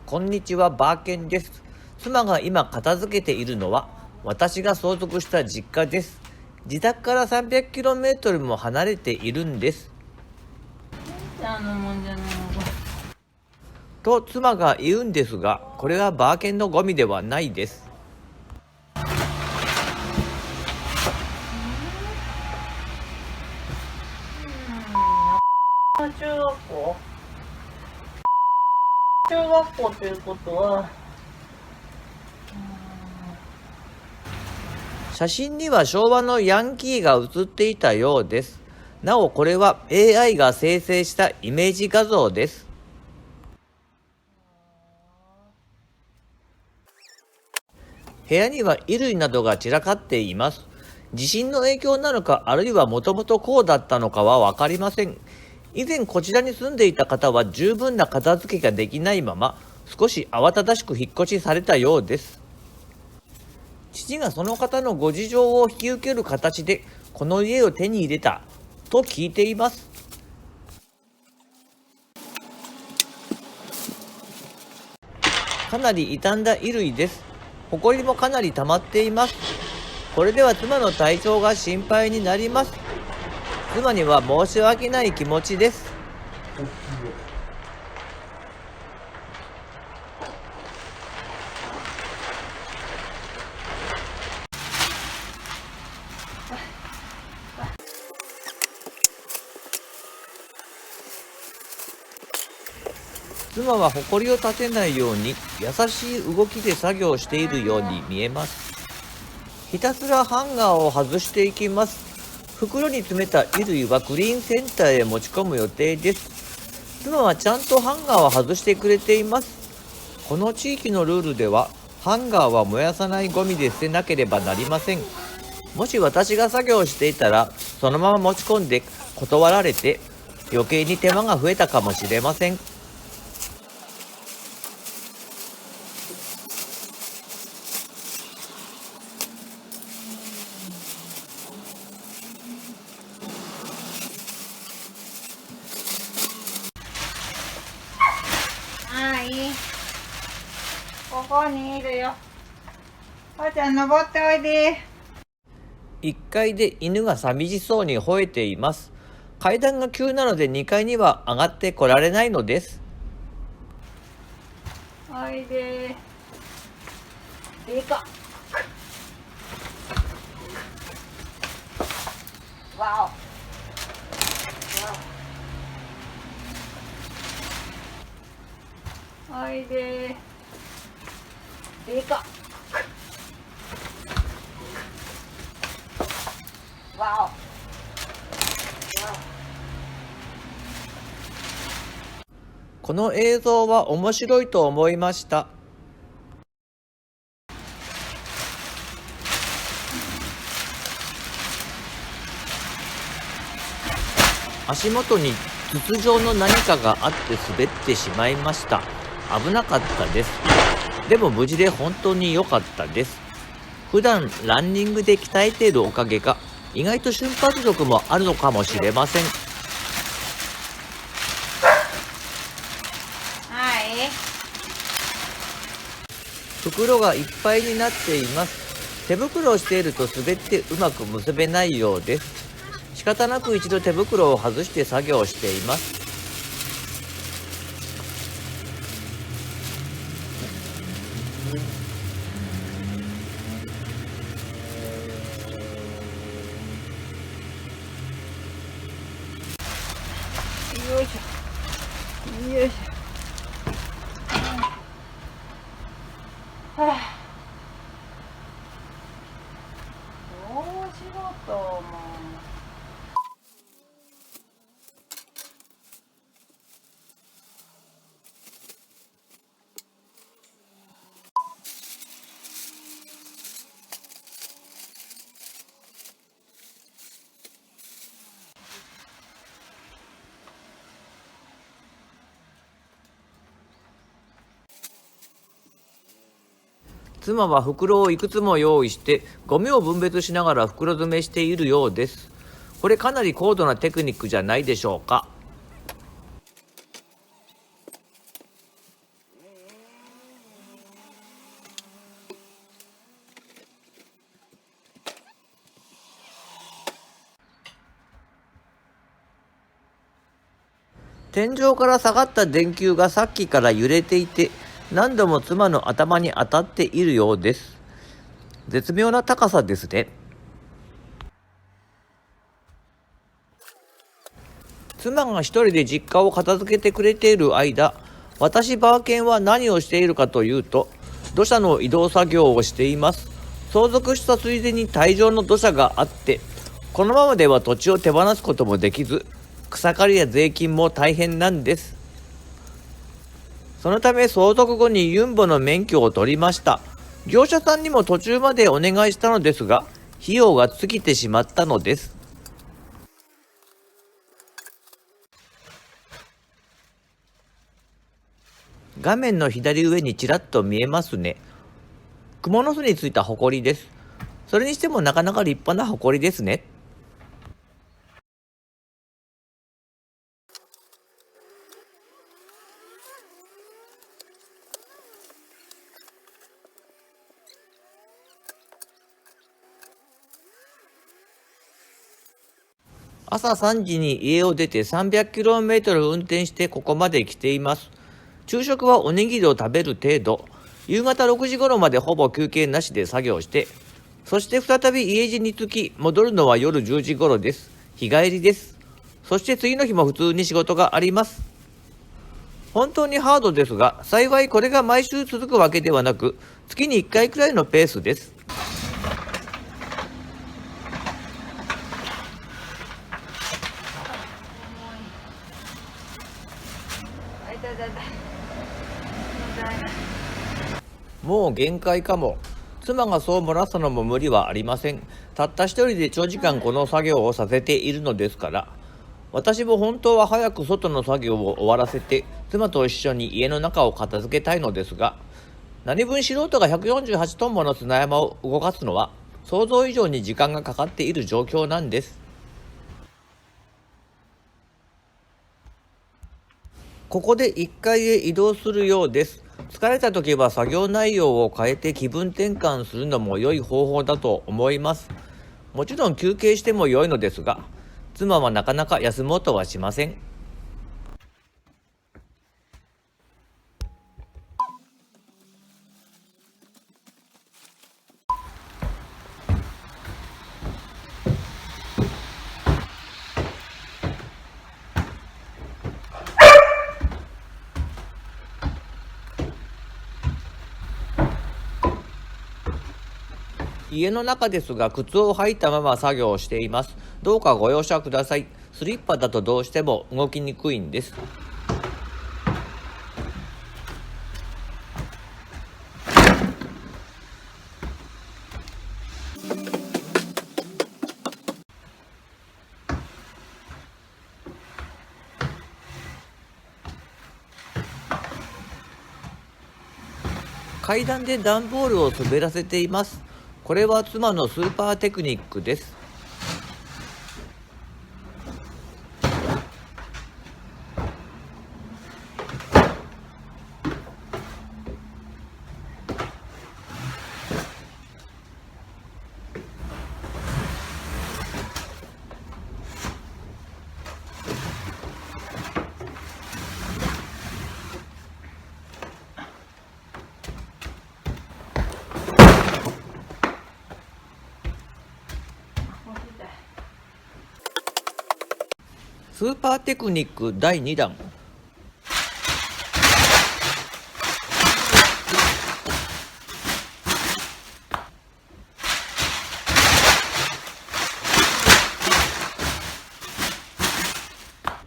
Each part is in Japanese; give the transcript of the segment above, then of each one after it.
こんにちは、バーケンです。妻が今片付けているのは、私が相続した実家です。自宅から 300km も離れているんです。と妻が言うんですが、これはバーケンのゴミではないです。中学校ということは、写真には昭和のヤンキーが写っていたようです。なおこれは AI が生成したイメージ画像です。部屋には衣類などが散らかっています。地震の影響なのか、あるいはもともとこうだったのかはわかりません。以前こちらに住んでいた方は十分な片付けができないまま、少し慌ただしく引っ越しされたようです。父がその方のご事情を引き受ける形で、この家を手に入れたと聞いています。かなり傷んだ衣類です。埃もかなり溜まっています。これでは妻の体調が心配になります。妻には申し訳ない気持ちです。妻は埃を立てないように優しい動きで作業しているように見えます。ひたすらハンガーを外していきます。袋に詰めた衣類はクリーンセンターへ持ち込む予定です。妻はちゃんとハンガーを外してくれています。この地域のルールでは、ハンガーは燃やさないゴミで捨てなければなりません。もし私が作業していたら、そのまま持ち込んで断られて、余計に手間が増えたかもしれません。ここにいるよ。ばあちゃん登っておいで。1階で犬が寂しそうに吠えています。階段が急なので2階には上がってこられないのです。おいで。いいか。わお。おいで。いいか。わお。この映像は面白いと思いました。足元に筒状の何かがあって滑ってしまいました。危なかったです。でも無事で本当に良かったです。普段ランニングで鍛えているおかげか、意外と瞬発力もあるのかもしれません。はい。袋がいっぱいになっています。手袋をしていると滑ってうまく結べないようです。仕方なく一度手袋を外して作業しています。よいしょ。よいしょ。はあ。どうしろと思う。妻は袋をいくつも用意してゴミを分別しながら袋詰めしているようです。これかなり高度なテクニックじゃないでしょうか。天井から下がった電球がさっきから揺れていて、何度も妻の頭に当たっているようです。絶妙な高さですね。妻が一人で実家を片付けてくれている間、私バーケンは何をしているかというと、土砂の移動作業をしています。相続したついでに大量の土砂があって、このままでは土地を手放すこともできず、草刈りや税金も大変なんです。そのため相続後にユンボの免許を取りました。業者さんにも途中までお願いしたのですが、費用が尽きてしまったのです。画面の左上にちらっと見えますね。蜘蛛の巣についたホコリです。それにしてもなかなか立派なホコリですね。朝3時に家を出て 300km 運転してここまで来ています。昼食はおにぎりを食べる程度。夕方6時頃までほぼ休憩なしで作業して、そして再び家路に着き、戻るのは夜10時頃です。日帰りです。そして次の日も普通に仕事があります。本当にハードですが、幸いこれが毎週続くわけではなく、月に1回くらいのペースです。あ、痛い痛い痛い。もう限界かも。妻がそう漏らすのも無理はありません。たった一人で長時間この作業をさせているのですから。私も本当は早く外の作業を終わらせて、妻と一緒に家の中を片付けたいのですが、何分素人が148トンもの砂山を動かすのは、想像以上に時間がかかっている状況なんです。ここで1階へ移動するようです。疲れた時は作業内容を変えて気分転換するのも良い方法だと思います。もちろん休憩しても良いのですが、妻はなかなか休もうとはしません。家の中ですが靴を履いたまま作業をしています。どうかご容赦ください。スリッパだとどうしても動きにくいんです。階段で段ボールを滑らせています。これは妻のスーパーテクニックです。スーパーテクニック第2弾。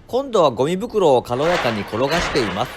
今度はゴミ袋を軽やかに転がしています。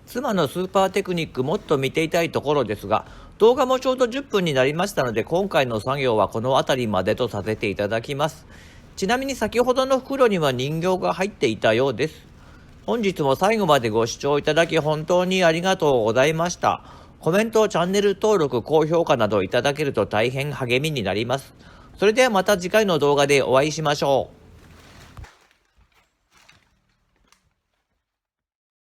妻のスーパーテクニックもっと見ていたいところですが、動画もちょうど10分になりましたので、今回の作業はこの辺りまでとさせていただきます。ちなみに先ほどの袋には人形が入っていたようです。本日も最後までご視聴いただき本当にありがとうございました。コメント、チャンネル登録、高評価などいただけると大変励みになります。それではまた次回の動画でお会いしましょう。